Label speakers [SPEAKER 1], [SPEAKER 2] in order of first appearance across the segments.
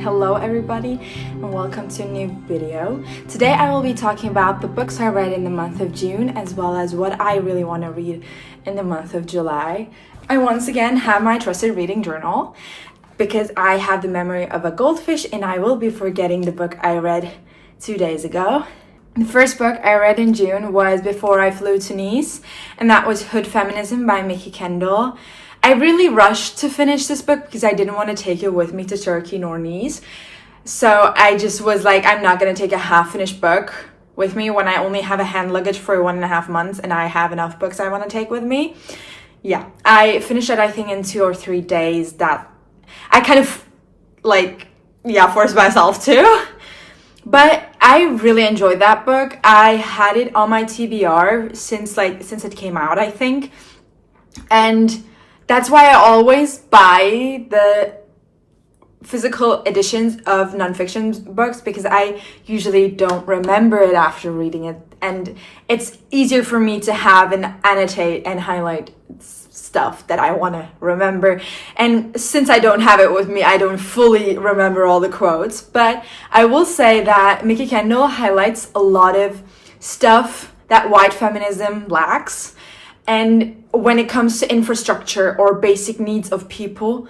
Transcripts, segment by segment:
[SPEAKER 1] Hello everybody and welcome to a new video. Today I will be talking about the books I read in the month of June as well as what I really want to read in the month of July. I once again have my trusted reading journal because I have the memory of a goldfish and I will be forgetting the book I read 2 days ago. The first book I read in June was Before I Flew to Nice, and that was Hood Feminism by Mickey Kendall. I really rushed to finish this book because I didn't want to take it with me to Turkey nor Nice. So I just was like, I'm not going to take a half-finished book with me when I only have a hand luggage for 1.5 months and I have enough books I want to take with me. Yeah, I finished it I think in 2 or 3 days. That I kind of forced myself to. But I really enjoyed that book. I had it on my TBR since it came out, I think. And that's why I always buy the physical editions of nonfiction books because I usually don't remember it after reading it. And it's easier for me to have and annotate and highlight stuff that I want to remember. And since I don't have it with me, I don't fully remember all the quotes. But I will say that Mickey Kendall highlights a lot of stuff that white feminism lacks. And when it comes to infrastructure or basic needs of people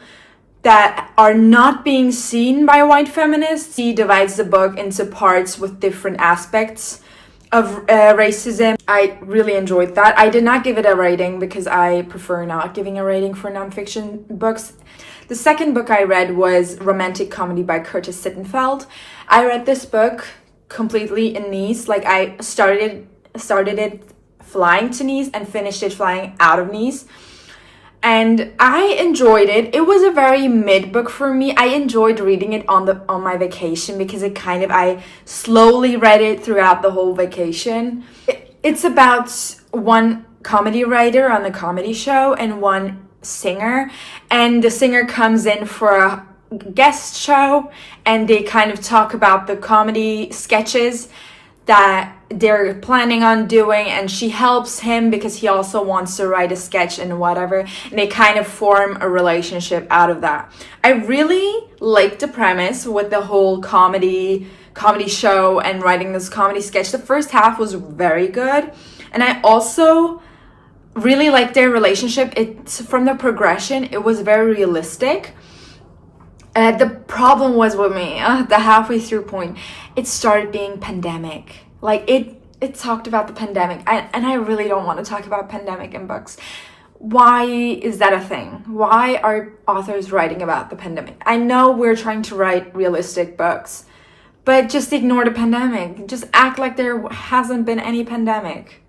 [SPEAKER 1] that are not being seen by white feminists, he divides the book into parts with different aspects of racism. I really enjoyed that. I did not give it a rating because I prefer not giving a rating for nonfiction books. The second book I read was Romantic Comedy by Curtis Sittenfeld. I read this book completely in Nice. I started it flying to Nice and finished it flying out of Nice. And I enjoyed it. It was a very mid book for me. I enjoyed reading it on my vacation because I slowly read it throughout the whole vacation. It's about one comedy writer on the comedy show and one singer. And the singer comes in for a guest show and they kind of talk about the comedy sketches that they're planning on doing, and she helps him because he also wants to write a sketch and whatever, and they kind of form a relationship out of that. I really liked the premise with the whole comedy show and writing this comedy sketch. The first half was very good, and I also really liked their relationship. It's from the progression, it was very realistic. The problem was with me, the halfway through point, it started being pandemic. It talked about the pandemic, and I really don't want to talk about pandemic in books. Why is that a thing? Why are authors writing about the pandemic? I know we're trying to write realistic books, but just ignore the pandemic. Just act like there hasn't been any pandemic.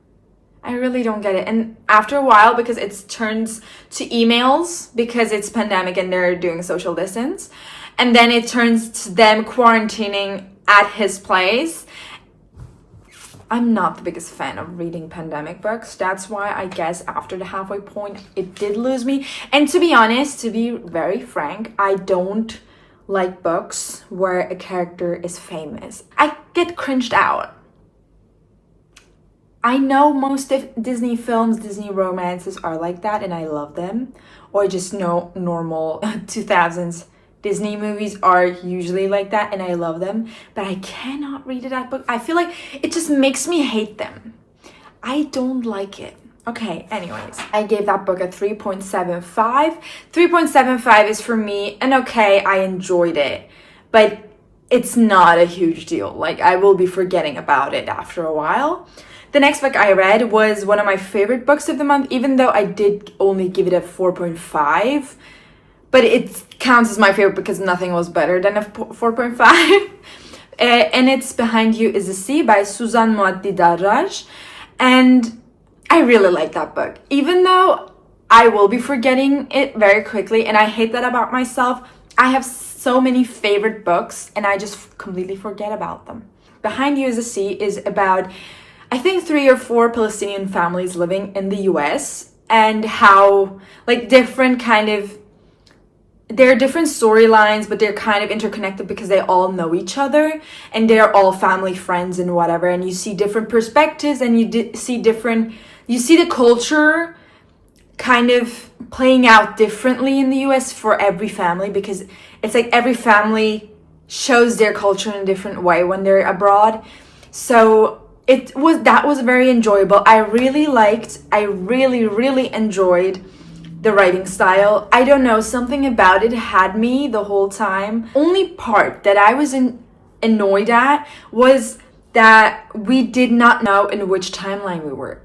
[SPEAKER 1] I really don't get it. And after a while, because it turns to emails because it's pandemic and they're doing social distance, and then it turns to them quarantining at his place. I'm not the biggest fan of reading pandemic books. That's why I guess after the halfway point, it did lose me. And to be honest, to be very frank, I don't like books where a character is famous. I get cringed out. I know most Disney films, Disney romances are like that, and I love them. Or just no normal 2000s Disney movies are usually like that, and I love them. But I cannot read that book. I feel like it just makes me hate them. I don't like it. Okay, anyways, I gave that book a 3.75. 3.75 is for me, and okay, I enjoyed it. But it's not a huge deal. I will be forgetting about it after a while. The next book I read was one of my favorite books of the month, even though I did only give it a 4.5. But it counts as my favorite because nothing was better than a 4.5. And it's Behind You is the Sea by Suzan Muaddi Darraj. And I really like that book. Even though I will be forgetting it very quickly, and I hate that about myself, I have so many favorite books and I just completely forget about them. Behind You is the Sea is about, I think, 3 or 4 Palestinian families living in the US and how there are different storylines, but they're kind of interconnected because they all know each other and they're all family friends and whatever. And you see different perspectives and you see the culture kind of playing out differently in the US for every family because it's every family shows their culture in a different way when they're abroad. So that was very enjoyable. I really enjoyed the writing style. I don't know, something about it had me the whole time. Only part that I was annoyed at was that we did not know in which timeline we were.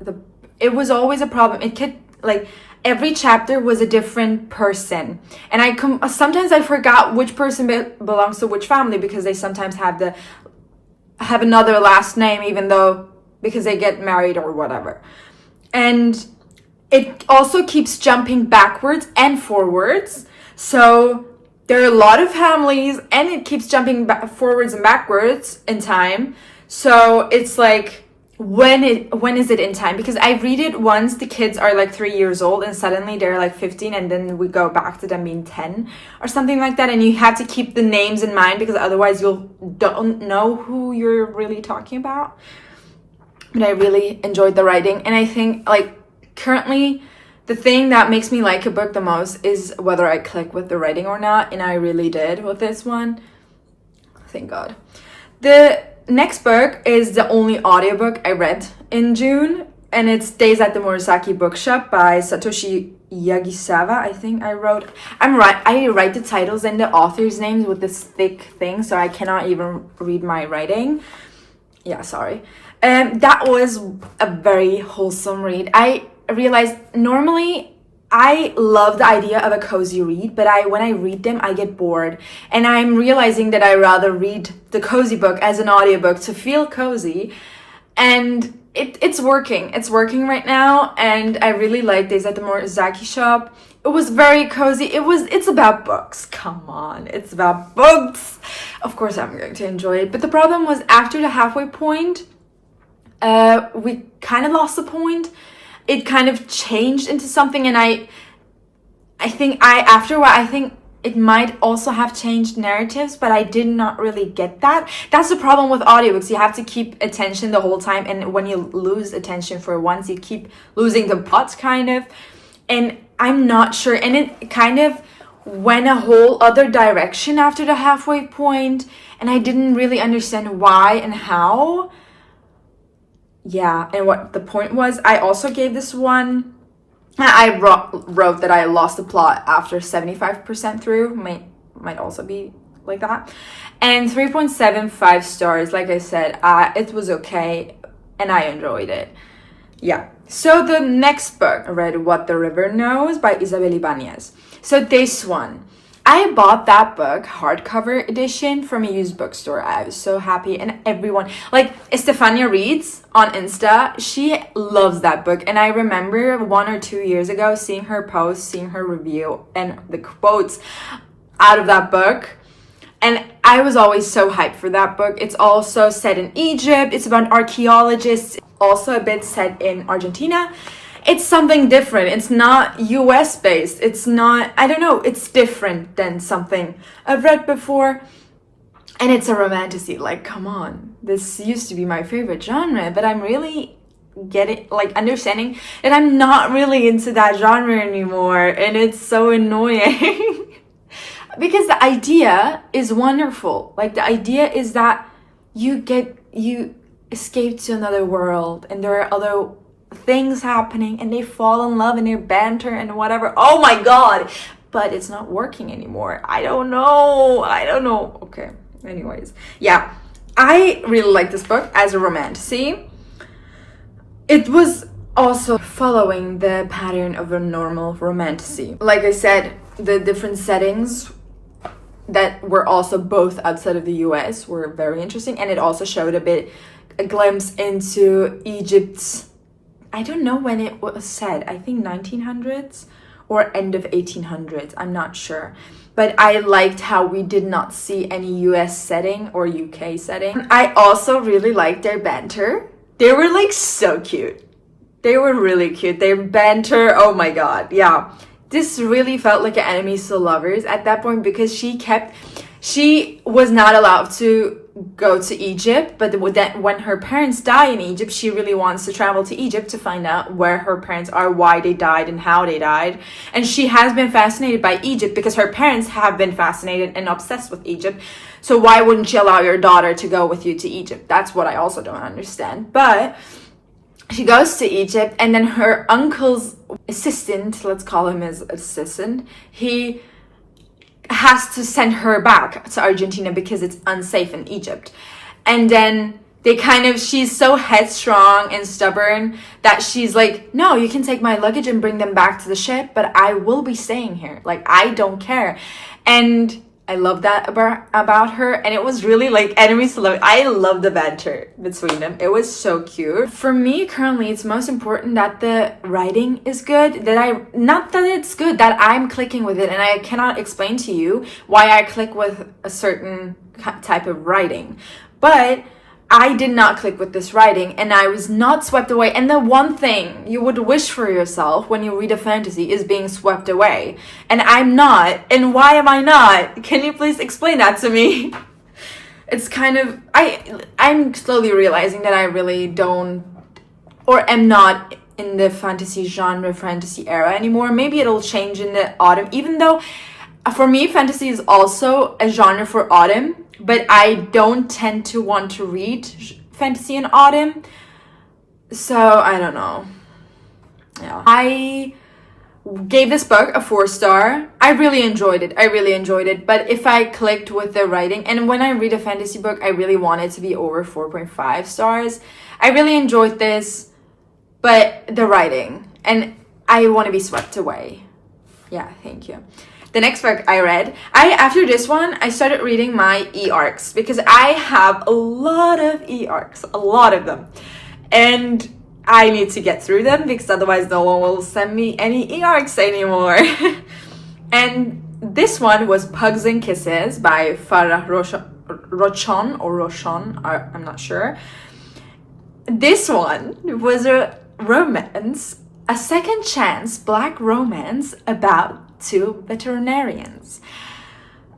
[SPEAKER 1] It was always a problem. It could, like, every chapter was a different person, and sometimes I forgot which person belongs to which family, because they sometimes have another last name, even though because they get married or whatever. And it also keeps jumping backwards and forwards, so there are a lot of families, and it keeps jumping forwards and backwards in time. So it's like, when is it in time? Because I read it once the kids are like 3 years old and suddenly they're like 15, and then we go back to them being 10 or something like that, and you have to keep the names in mind because otherwise you don't know who you're really talking about. But I really enjoyed the writing, and I think, like, currently the thing that makes me like a book the most is whether I click with the writing or not, and I really did with this one. Thank God. The next book is the only audiobook I read in June, and it's Days at the Murasaki Bookshop by Satoshi Yagisawa. I think I write the titles and the authors' names with this thick thing, so I cannot even read my writing. Yeah, sorry. That was a very wholesome read. I realized normally I love the idea of a cozy read, but when I read them, I get bored. And I'm realizing that I rather read the cozy book as an audiobook to feel cozy. And it's working. It's working right now. And I really like Days at the Murasaki Shop. It was very cozy. It's about books. Come on. It's about books. Of course, I'm going to enjoy it. But the problem was, after the halfway point, we kind of lost the point. It kind of changed into something, and I think after a while, I think it might also have changed narratives, but I did not really get that. That's the problem with audiobooks. You have to keep attention the whole time, and when you lose attention for once, you keep losing the plot, kind of. And I'm not sure, and it kind of went a whole other direction after the halfway point, and I didn't really understand why and how. Yeah, and what the point was. I also gave this one, I wrote that I lost the plot after 75% through. Might also be like that. And 3.75 stars. Like I said, it was okay, and I enjoyed it. Yeah. So the next book, I read What the River Knows by Isabel Ibanez. So this one, I bought that book, hardcover edition, from a used bookstore. I was so happy. And everyone, like Estefania Reads on Insta, she loves that book. And I remember 1 or 2 years ago seeing her post, seeing her review, and the quotes out of that book. And I was always so hyped for that book. It's also set in Egypt. It's about archaeologists. Also a bit set in Argentina. It's something different. It's not US based. It's not, I don't know, it's different than something I've read before. And it's a romantasy. Like, come on. This used to be my favorite genre, but I'm really understanding that I'm not really into that genre anymore. And it's so annoying. Because the idea is wonderful. Like, the idea is that you escape to another world, and there are other things happening, and they fall in love, and they banter and whatever. Oh my God. But it's not working anymore. I don't know. Okay. Anyways. Yeah. I really like this book as a romantasy. It was also following the pattern of a normal romantasy. Like I said, the different settings that were also both outside of the US were very interesting, and it also showed a glimpse into Egypt's, I don't know when it was set, I think 1900s or end of 1800s, I'm not sure. But I liked how we did not see any US setting or UK setting. I also really liked their banter. They were like so cute. They were really cute. Their banter, oh my God, yeah. This really felt like an enemies to lovers at that point, because she was not allowed to go to Egypt, but when her parents die in Egypt, she really wants to travel to Egypt to find out where her parents are, why they died, and how they died. And she has been fascinated by Egypt because her parents have been fascinated and obsessed with Egypt. So why wouldn't you allow your daughter to go with you to Egypt? That's what I also don't understand. But she goes to Egypt, and then her uncle's assistant, let's call him his assistant, he has to send her back to Argentina because it's unsafe in Egypt. And then she's so headstrong and stubborn that she's like, no, you can take my luggage and bring them back to the ship, but I will be staying here. Like, I don't care. And I love that about her. And it was really like enemies to love. I love the banter between them. It was so cute. For me, currently, it's most important that the writing is good. Not that it's good, that I'm clicking with it. And I cannot explain to you why I click with a certain type of writing. But I did not click with this writing, and I was not swept away. And the one thing you would wish for yourself when you read a fantasy is being swept away. And I'm not. And why am I not? Can you please explain that to me? It's kind of... I'm slowly realizing that I really don't... or am not in the fantasy genre, fantasy era anymore. Maybe it'll change in the autumn. Even though, for me, fantasy is also a genre for autumn. But I don't tend to want to read fantasy in autumn. So, I don't know. Yeah. I gave this book a 4-star. I really enjoyed it. But if I clicked with the writing, and when I read a fantasy book, I really want it to be over 4.5 stars. I really enjoyed this, but the writing. And I want to be swept away. Yeah, thank you. The next book I read, after this one, I started reading my e-arcs because I have a lot of e-arcs, a lot of them. And I need to get through them because otherwise no one will send me any e-arcs anymore. And this one was Pugs and Kisses by Farah Rochon, I'm not sure. This one was a romance, a second chance black romance about 2 veterinarians.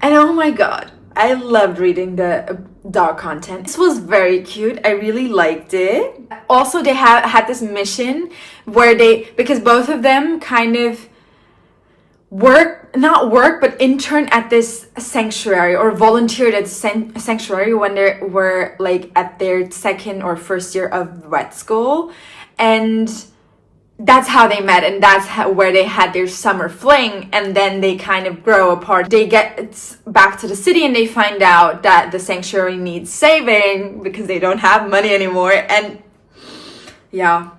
[SPEAKER 1] And oh my god, I loved reading the dog content. This was very cute. I really liked it. Also, they had this mission where because both of them kind of but intern at this sanctuary or volunteered at the sanctuary when they were like at their second or first year of vet school. And that's how they met, and that's where they had their summer fling, and then they kind of grow apart. They get back to the city and they find out that the sanctuary needs saving because they don't have money anymore. And yeah,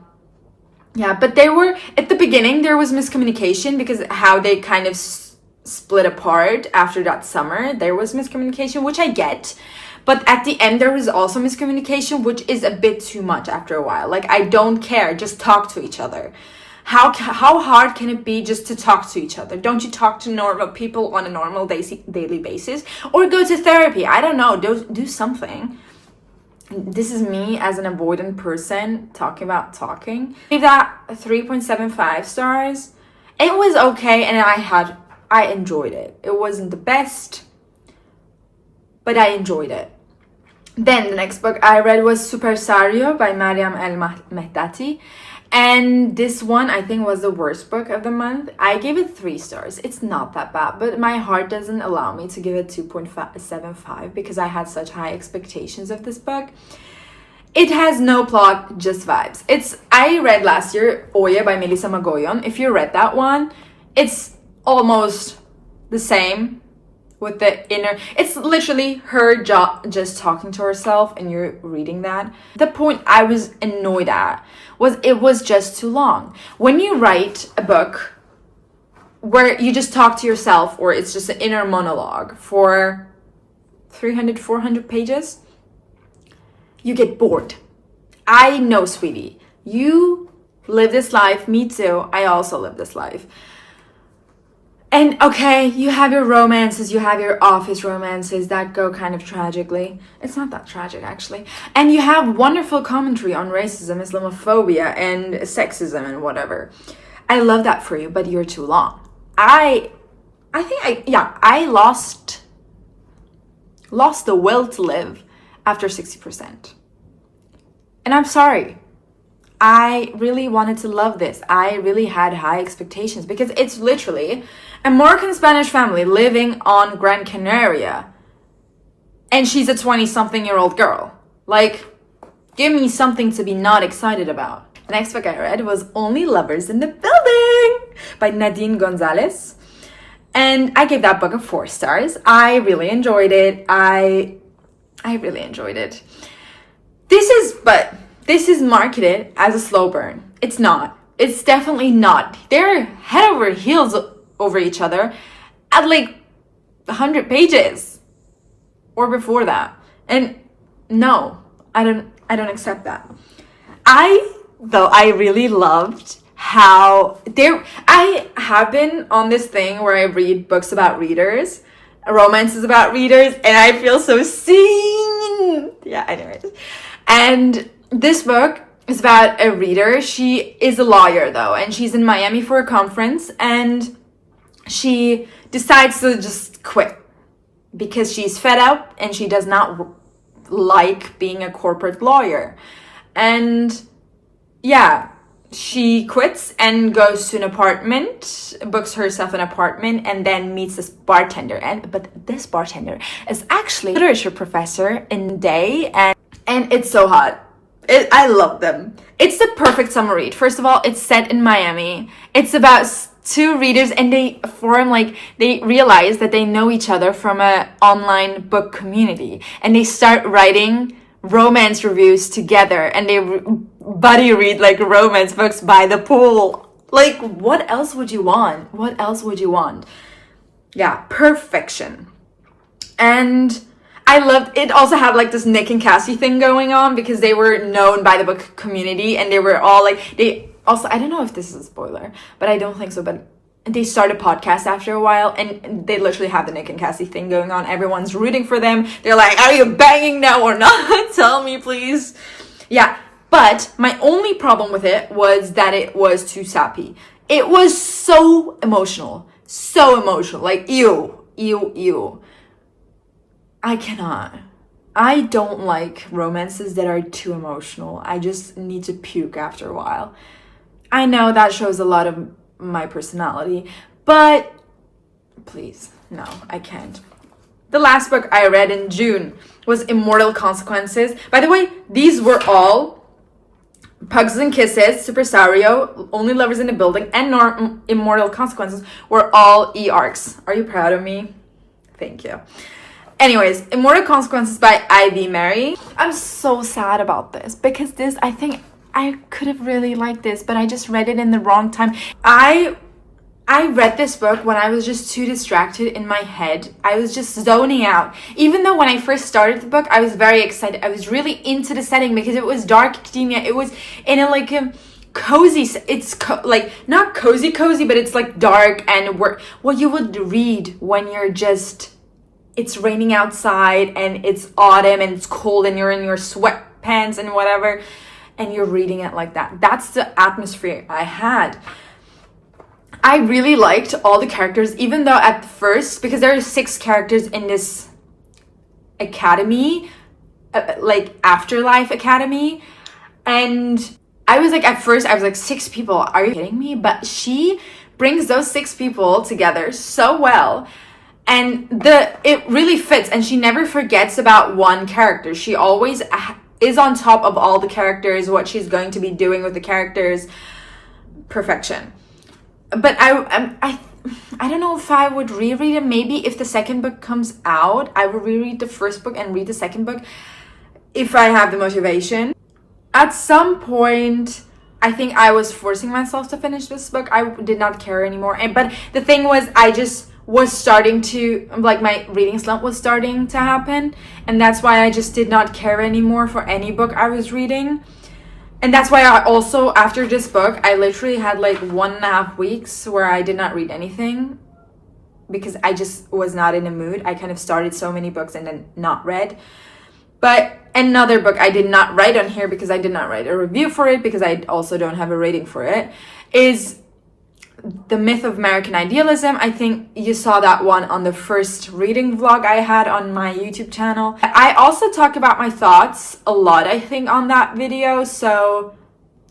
[SPEAKER 1] but they were, at the beginning there was miscommunication because how they kind of split apart after that summer, there was miscommunication, which I get. But at the end, there was also miscommunication, which is a bit too much after a while. Like, I don't care. Just talk to each other. How hard can it be just to talk to each other? Don't you talk to normal people on a normal daily basis? Or go to therapy. I don't know. Do something. This is me as an avoidant person talking about talking. I gave that 3.75 stars. It was okay, and I enjoyed it. It wasn't the best, but I enjoyed it. Then the next book I read was Supersario by Mariam El-Mehtati. And this one I think was the worst book of the month. I gave it 3 stars. It's not that bad, but my heart doesn't allow me to give it 2.75 because I had such high expectations of this book. It has no plot, just vibes. I read last year Oye by Melissa Magoyan. If you read that one, it's almost the same. With the inner, it's literally her just talking to herself, and you're reading that. The point I was annoyed at was it was just too long. When you write a book where you just talk to yourself, or it's just an inner monologue for 300, 400 pages, you get bored. I know, sweetie, you live this life. Me too. I also live this life. And okay, you have your romances, you have your office romances that go kind of tragically. It's not that tragic, actually. And you have wonderful commentary on racism, Islamophobia, and sexism and whatever. I love that for you, but you're too long. I lost the will to live after 60%. And I'm sorry. I really wanted to love this. I really had high expectations because it's literally a Moroccan Spanish family living on Gran Canaria. And she's a 20-something-year-old girl. Like, give me something to be not excited about. The next book I read was Only Lovers in the Building by Nadine Gonzalez. And I gave that book a 4 stars. I really enjoyed it. I really enjoyed it. This is marketed as a slow burn. It's not. It's definitely not. They're head over heels over each other at like 100 pages or before that. And no, I don't accept that. I really loved how I have been on this thing where I read books about readers, romances about readers, and I feel so seen. Yeah, anyways. And this book is about a reader. She is a lawyer though, and she's in Miami for a conference, and she decides to just quit because she's fed up and she does not like being a corporate lawyer. And yeah, she quits and goes to an apartment, books herself an apartment, and then meets this bartender. But this bartender is actually a literature professor in Day, and it's so hot. I love them. It's the perfect summer read. First of all, it's set in Miami. It's about 2 readers, and they realize that they know each other from an online book community, and they start writing romance reviews together, and they buddy read like romance books by the pool. Like, what else would you want? What else would you want? Yeah, perfection. And I loved it. Also had like this Nick and Cassie thing going on because they were known by the book community, and they were all like, they also, I don't know if this is a spoiler, but I don't think so, but they start a podcast after a while, and they literally have the Nick and Cassie thing going on. Everyone's rooting for them. They're like, are you banging now or not? Tell me, please. Yeah, but my only problem with it was that it was too sappy. It was so emotional. So emotional. Like, ew. I cannot. I don't like romances that are too emotional. I just need to puke after a while. I know that shows a lot of my personality, but please, no, I can't. The last book I read in June was Immortal Consequences. By the way, these were all Pugs and Kisses, Supersario, Only Lovers in the Building, and Immortal Consequences were all e-arcs. Are you proud of me? Thank you. Anyways, Immortal Consequences by Ivy Mary. I'm so sad about this because I think I could have really liked this, but I just read it in the wrong time. I read this book when I was just too distracted in my head. I was just zoning out. Even though when I first started the book, I was very excited. I was really into the setting because it was dark academia. It was in a like a cozy, like not cozy, but it's like dark and what you would read when you're just, it's raining outside and it's autumn and it's cold and you're in your sweatpants and whatever, and you're reading it like that. That's the atmosphere I had. I really liked all the characters, even though at first, because there are 6 characters in this academy, like afterlife academy, and I was like, at first I was like, 6 people, are you kidding me? But she brings those 6 people together so well, and it really fits, and she never forgets about one character. She always is on top of all the characters, what she's going to be doing with the characters. Perfection. But I don't know if I would reread it. Maybe if the second book comes out, I will reread the first book and read the second book if I have the motivation. At some point, I think I was forcing myself to finish this book. I did not care anymore. But the thing was, I just was starting to, like, my reading slump was starting to happen. And that's why I just did not care anymore for any book I was reading. And that's why I also, after this book, I literally had like 1.5 weeks where I did not read anything because I just was not in the mood. I kind of started so many books and then not read. But another book I did not write on here because I did not write a review for it because I also don't have a rating for it is The Myth of American Idealism. I think you saw that one on the first reading vlog I had on my YouTube channel. I also talk about my thoughts a lot, I think, on that video, so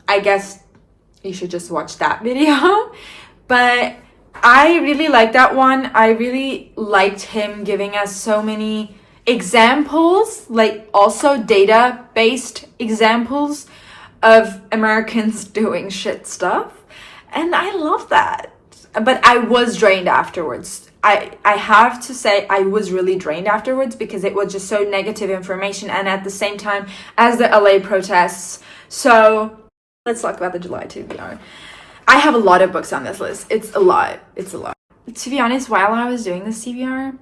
[SPEAKER 1] I guess you should just watch that video. But I really liked that one. I really liked him giving us so many examples, like also data-based examples of Americans doing shit stuff. And I love that. But I was drained afterwards. I have to say I was really drained afterwards because it was just so negative information, and at the same time as the LA protests. So let's talk about the July TBR. I have a lot of books on this list. It's a lot. To be honest, while I was doing this TBR,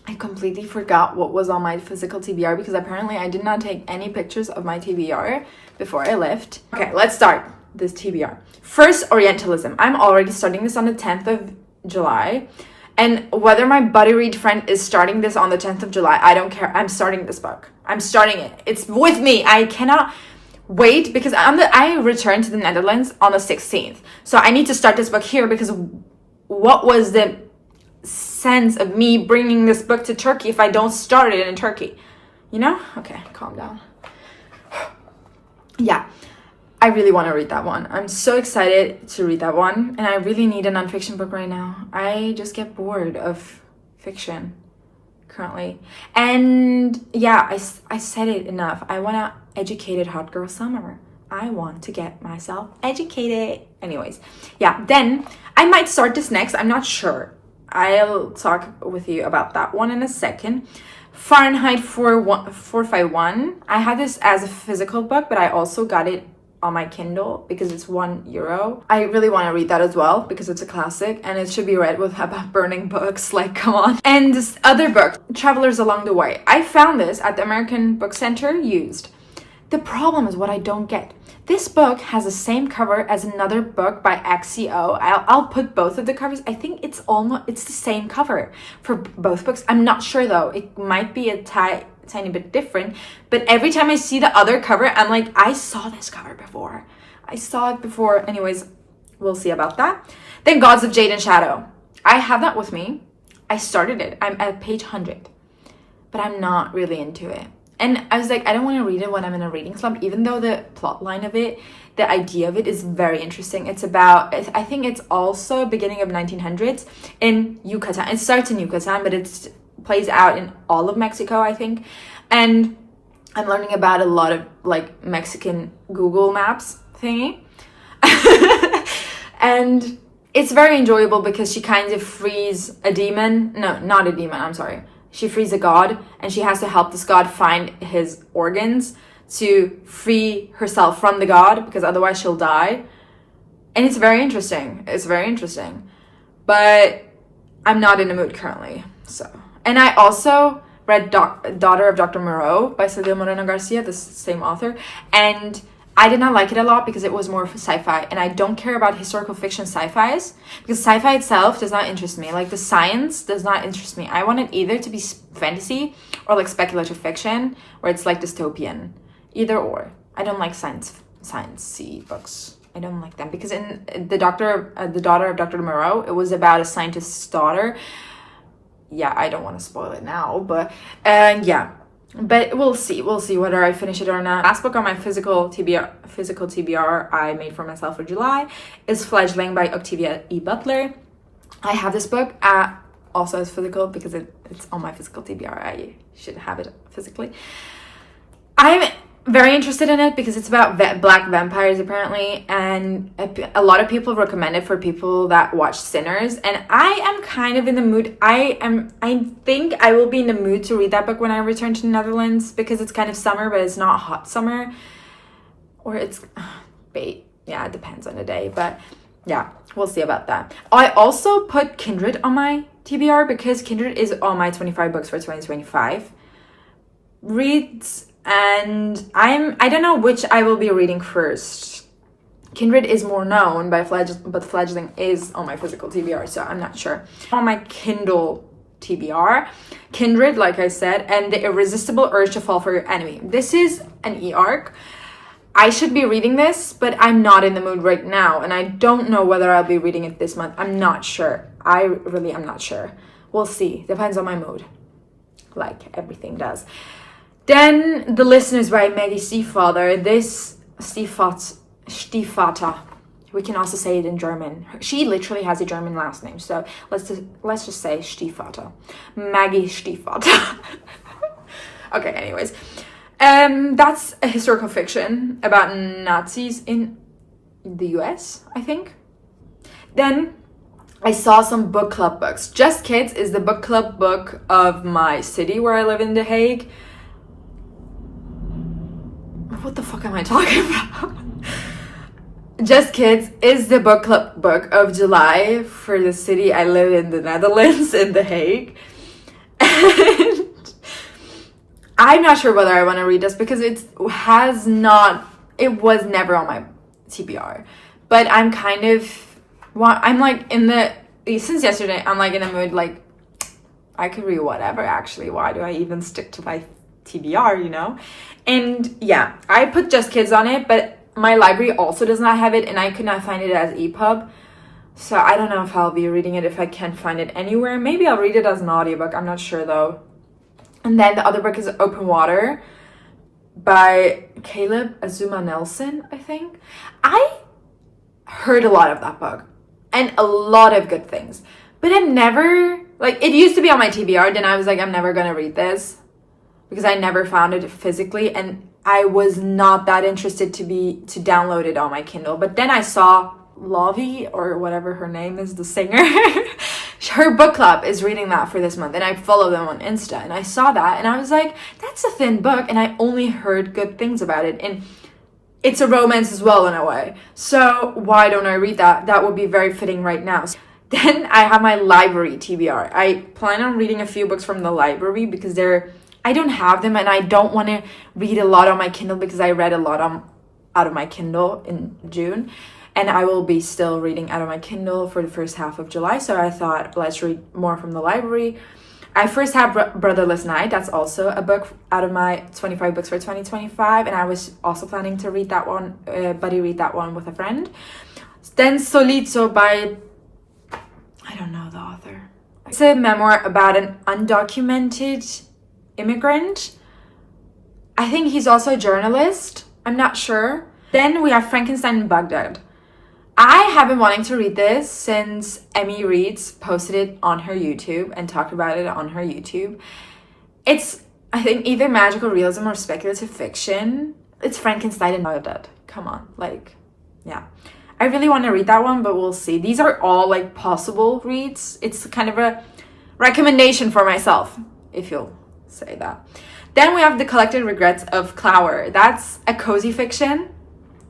[SPEAKER 1] I completely forgot what was on my physical TBR because apparently I did not take any pictures of my TBR before I left. Okay, let's start this TBR. First, Orientalism. I'm already starting this on the 10th of July. And whether my buddy read friend is starting this on the 10th of July, I don't care. I'm starting this book. I'm starting it. It's with me. I cannot wait because I returned to the Netherlands on the 16th. So I need to start this book here because what was the sense of me bringing this book to Turkey if I don't start it in Turkey? You know? Okay, calm down. Yeah. I really want to read that one. I'm so excited to read that one. And I really need a nonfiction book right now. I just get bored of fiction currently. And yeah, I said it enough. I want a educated hot girl summer. I want to get myself educated. Anyways, yeah, then I might start this next. I'm not sure. I'll talk with you about that one in a second. Fahrenheit 451. I had this as a physical book, but I also got it on my Kindle because it's €1. I really want to read that as well because it's a classic and it should be read with about burning books, like, come on. And this other book, Travelers Along the Way. I found this at the American Book Center used. The problem is what I don't get. This book has the same cover as another book by XCO. I'll put both of the covers. I think it's the same cover for both books. I'm not sure though. It might be a tiny bit different, but every time I see the other cover, I'm like, I saw this cover before. I saw it before. Anyways, we'll see about that. Then Gods of Jade and Shadow. I have that with me. I started it. I'm at page 100, but I'm not really into it. And I was like, I don't want to read it when I'm in a reading slump, even though the plot line of it, the idea of it is very interesting. It's about, I think it's also beginning of 1900s in Yucatan. It starts in Yucatan, but it plays out in all of Mexico, I think. And I'm learning about a lot of like Mexican Google Maps thingy. And it's very enjoyable because she kind of frees a demon. No, not a demon, I'm sorry. She frees a god, and she has to help this god find his organs to free herself from the god, because otherwise she'll die. And it's very interesting. It's very interesting. But I'm not in the mood currently. So, and I also read Daughter of Dr. Moreau by Silvia Moreno Garcia, the same author. And I did not like it a lot because it was more sci-fi, and I don't care about historical fiction sci-fis because sci-fi itself does not interest me. Like the science does not interest me. I want it either to be fantasy or like speculative fiction where it's like dystopian. Either or. I don't like science-y books. I don't like them because in the Daughter of Dr. Moreau, it was about a scientist's daughter. Yeah, I don't want to spoil it now, but yeah. But we'll see whether I finish it or not. Last book on my physical TBR I made for myself for July is Fledgling by Octavia E. Butler. I have this book also as physical because it's on my physical TBR. I should have it physically. I'm very interested in it because it's about black vampires apparently, and a lot of people recommend it for people that watch Sinners, and I am kind of in the mood. I think I will be in the mood to read that book when I return to the Netherlands because it's kind of summer, but it's not hot summer, or it's bait. Yeah, it depends on the day, but yeah, we'll see about that. I also put Kindred on my TBR because Kindred is on my 25 books for 2025 reads. And I don't know which I will be reading first. Kindred is more known, but Fledgling is on my physical TBR, so I'm not sure. On my Kindle TBR, Kindred, like I said, and The Irresistible Urge to Fall for Your Enemy. This is an e-arc. I should be reading this, but I'm not in the mood right now, and I don't know whether I'll be reading it this month. I'm not sure. I really am not sure. We'll see. Depends on my mood, like everything does. Then The Listeners by Maggie Stiefvater. This Stiefvater. We can also say it in German. She literally has a German last name, so let's just say Stiefvater. Maggie Stiefvater. Okay, anyways. That's a historical fiction about Nazis in the US, I think. Then I saw some book club books. Just Kids is the book club book of my city where I live in The Hague. What the fuck am I talking about? Just Kids is the book club book of July for the city I live in, the Netherlands, in The Hague. And I'm not sure whether I want to read this because it was never on my TBR. But I'm kind of, I'm like since yesterday, I'm like in a mood like, I could read whatever actually. Why do I even stick to my TBR, you know? And yeah, I put Just Kids on it, but my library also does not have it and I could not find it as EPUB. So I don't know if I'll be reading it if I can't find it anywhere. Maybe I'll read it as an audiobook. I'm not sure though. And then the other book is Open Water by Caleb Azuma Nelson, I think. I heard a lot of that book and a lot of good things. But I never, like, it used to be on my TBR. Then I was like, I'm never going to read this because I never found it physically. And I was not that interested to download it on my Kindle. But then I saw Lovey, or whatever her name is, the singer. Her book club is reading that for this month, and I follow them on Insta, and I saw that, and I was like, that's a thin book, and I only heard good things about it, and it's a romance as well in a way, so why don't I read that? That would be very fitting right now. Then I have my library TBR. I plan on reading a few books from the library because I don't have them, and I don't want to read a lot on my Kindle because I read a lot out of my Kindle in June. And I will be still reading out of my Kindle for the first half of July. So I thought, let's read more from the library. I first have Brotherless Night. That's also a book out of my 25 books for 2025. And I was also planning to read that one, buddy read that one with a friend. Then Solito by, I don't know the author. It's a memoir about an undocumented immigrant. I think he's also a journalist. I'm not sure. Then we have Frankenstein in Baghdad. I have been wanting to read this since Emmy Reeds posted it on her YouTube and talked about it on her YouTube. It's, I think, either magical realism or speculative fiction. It's Frankenstein in Baghdad. Come on, like, yeah. I really want to read that one, but we'll see. These are all, like, possible reads. It's kind of a recommendation for myself, if you'll say that. Then we have The Collected Regrets of Clower. That's a cozy fiction.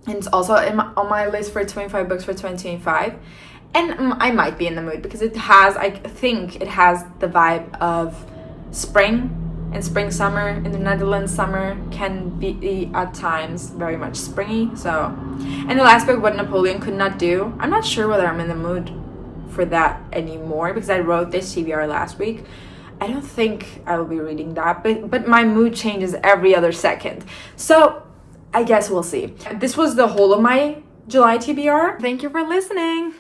[SPEAKER 1] And it's also on my list for 25 books for 2025. And I might be in the mood because I think it has the vibe of spring and summer. In the Netherlands, summer can be at times very much springy. So, and the last book, What Napoleon Could Not Do. I'm not sure whether I'm in the mood for that anymore because I wrote this TBR last week. I don't think I will be reading that, but my mood changes every other second. So I guess we'll see. This was the whole of my July TBR. Thank you for listening.